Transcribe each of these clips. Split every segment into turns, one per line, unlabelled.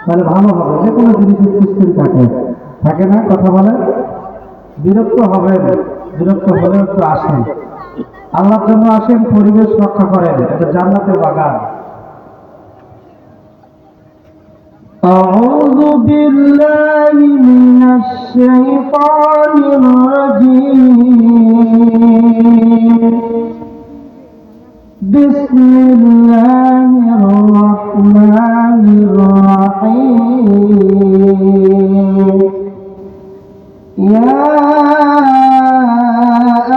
তাহলে ভালো হবে। যে কোনো জিনিসের সিস্টেম থাকে, থাকে না? কথা বলে বিরক্ত হবেন, বিরক্ত হলে একটু আসেন, আল্লাহর জন্য আসেন, পরিবেশ রক্ষা করেন, এটা জান্নাতের বাগান। أعوذ بالله من الشيطان الرجيم. بسم الله الرحمن الرحيم. يا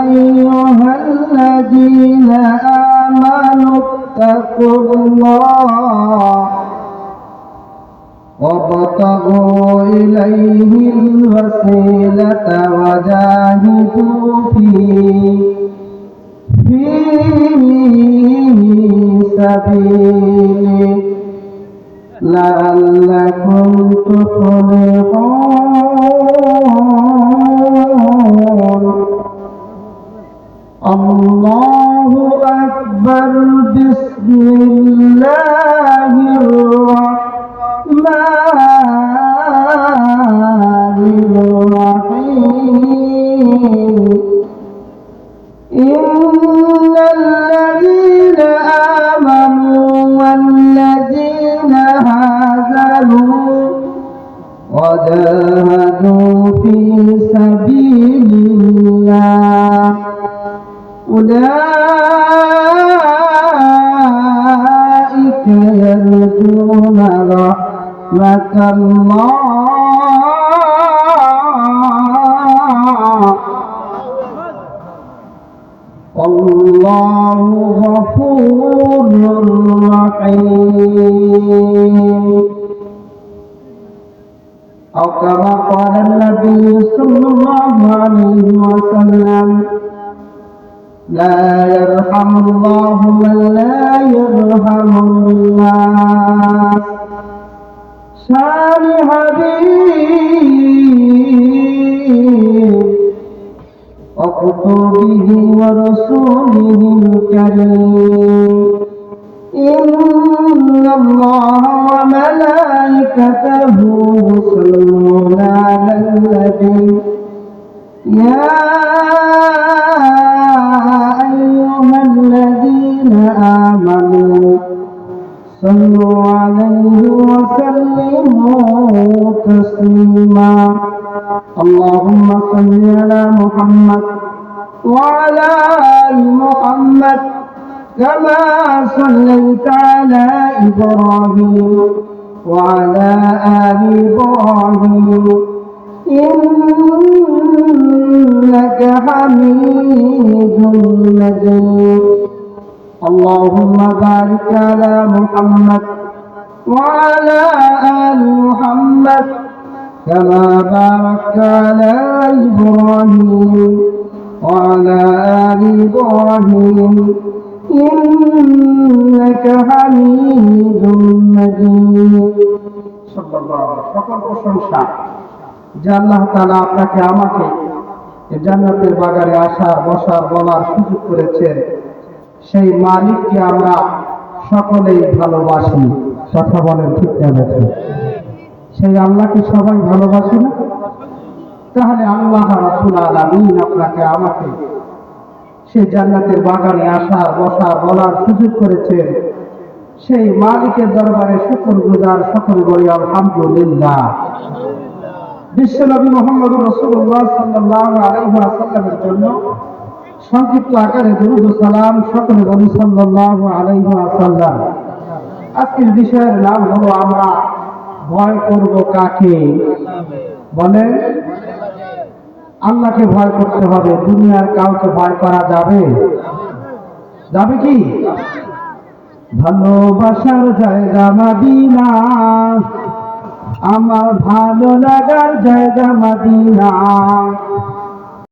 أيها الذين آمنوا اتقوا الله وابتغوا إليه الوسيلة وجاهدوا في سبيله لعلكم تفلحون. الله أكبر. بسم الله الرحمن الرحيم. إن الذين آمنوا والذين هاجروا وجاهدوا في سبيل الله أولئك يرجون رحمة الله والله غفور رحيم. أو كما قال النبي صلى الله عليه وسلم لا يرحم الله من لا يرحم الناس. شان حبيب وكتبه ورسوله الكريم. إن الله وملائكته يصلون على النبي يا أيها الذين آمنوا صلوا عليه وسلموا تسليما. اللهم صل على محمد وعلى آل محمد كما صليت على إبراهيم وعلى آل إبراهيم إنك حميد مجيد. اللهم بارك على محمد وعلى آل محمد كما باركت على إبراهيم وعلى آل إبراهيم إنك حميد مجيد. সকল প্রশংসা যে আল্লাহ তাআলা আপনাকে আমাকে এই জান্নাতের বাগানে আসার, বসার, বলার সুযোগ করেছেন, সেই মালিককে আমরা সকলেই ভালোবাসি। কথা বলেন ঠিক না? সেই আল্লাহকে সবাই ভালোবাসি না? তাহলে আল্লাহ রাব্বুল আলামিন আপনাকে আমাকে সেই জান্নাতের বাগানে আসার, বসার, বলার সুযোগ করেছেন, সেই মালিকের দরবারে শুকরগুজার সকলে বলি আলহামদুলিল্লাহ। বিশ্বনবী মুহাম্মদুর রাসূলুল্লাহ সাল্লাল্লাহু আলাইহি ওয়াসাল্লামের জন্য সংক্ষিপ্ত আকারে দরুদ ও সালাম সকলে বলি সাল্লাল্লাহু আলাইহি ওয়াসাল্লাম। আজকের বিষয়ের নাম হলো আমরা ভয় করব কাকে? বলেন, আল্লাহকে ভয় করতে হবে। দুনিয়ার কাউকে ভয় করা যাবে? যাবে কি? ভালোবাসার জায়গা মদিনা, আমার ভালো লাগার জায়গা মদিনা।